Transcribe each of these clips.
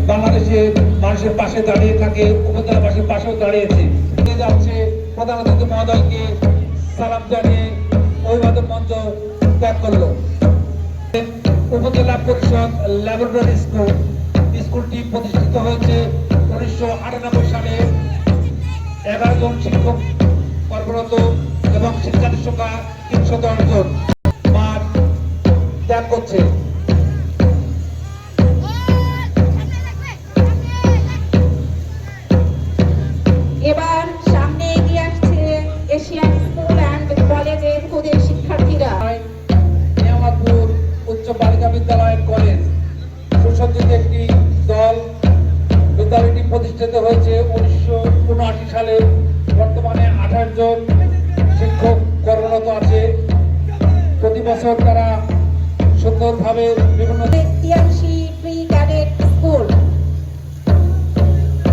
বাংলাদেশে মানুষের পাশে দাঁড়িয়ে থাকে, উপজেলাবাসীর পাশেও দাঁড়িয়েছে। যাচ্ছে প্রধান অতিথি মহোদয়কে সালাম জানিয়ে অভিবাদন মঞ্চ ত্যাগ করলো। উপজেলা পরিষদ ল্যাবরেটরি স্কুল, স্কুলটি প্রতিষ্ঠিত হয়েছে 1998 সালে। 11 জন শিক্ষক কর্মরত এবং শিক্ষার্থীর সংখ্যা 310 জন। মাঠ ত্যাগ করছে। এবার সামনে এগিয়ে আসছে এশিয়ান স্কুল অ্যান্ড কলেজের খুদের শিক্ষার্থীরা। নিয়ামতপুর উচ্চ বালিকা বিদ্যালয় কলেজ সুসজ্জিত একটি দল। বিদ্যালয়টি প্রতিষ্ঠিত হয়েছে 1979 সালে। বর্তমানে 28 জন শিক্ষক কর্মরত আছে। প্রতি বছর তারা সুন্দরভাবে বিভিন্ন Tiangshi pre cadet school,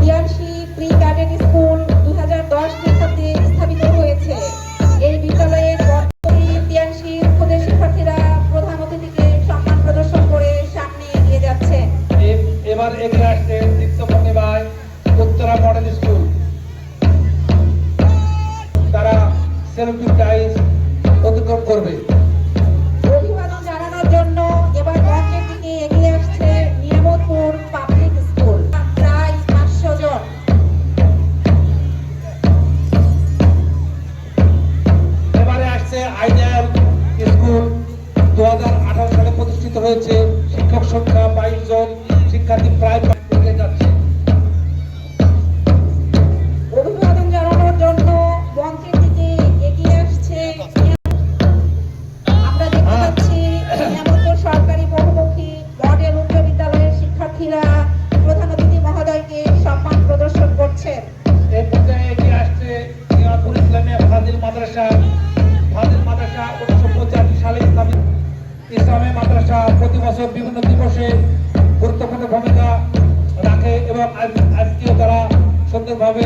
Tiangshi pre cadet school 2010 খ্রিস্টাব্দে স্থাপিত হয়েছে। এই বিদ্যালয়ের বর্তমানে তিয়াংশি খুদের শিক্ষার্থীরা প্রধান অতিথিকে সম্মান প্রদর্শন করে সামনে এগিয়ে যাচ্ছে। এবার এগিয়ে আসছে দীপ্তমণিবাই উত্তরা মডেল স্কুল। তারা সেলফি প্রাইজ অতিক্রম করবে। অভিবাদন জানানোর জন্য এবার মঞ্চের দিকে এগিয়ে আসছে নিয়ামতপুর পাবলিক স্কুল, প্রায় 500 জন। এবারে আসছে আইডিয়াল স্কুল। 2018 সালে প্রতিষ্ঠিত হয়েছে। শিক্ষক সংখ্যা 22 জন, শিক্ষার্থী প্রায় এগিয়ে যাচ্ছে। অভিবাদন জানানোর জন্য মঞ্চের দিকে এগিয়ে আসছে আমরা দেখতে পাচ্ছি নিয়ামতপুর সরকারি বহুমুখী মডেল উচ্চ বিদ্যালয়ের শিক্ষার্থীরা প্রধান অতিথি মহোদয়কে সম্মান প্রদর্শন করছেন। এই পর্যায়ে এগিয়ে আসছে নিয়ামতপুর ইসলামিয়া ফাজিল মাদ্রাসা। ফাজিল মাদ্রাসা 1985 সালে স্থাপিত। ইসলামী মাদ্রাসা প্রতি বছর বিভিন্ন দিবসে গুরুত্বপূর্ণ ভূমিকা রাখে এবং আজকেও তারা সুন্দরভাবে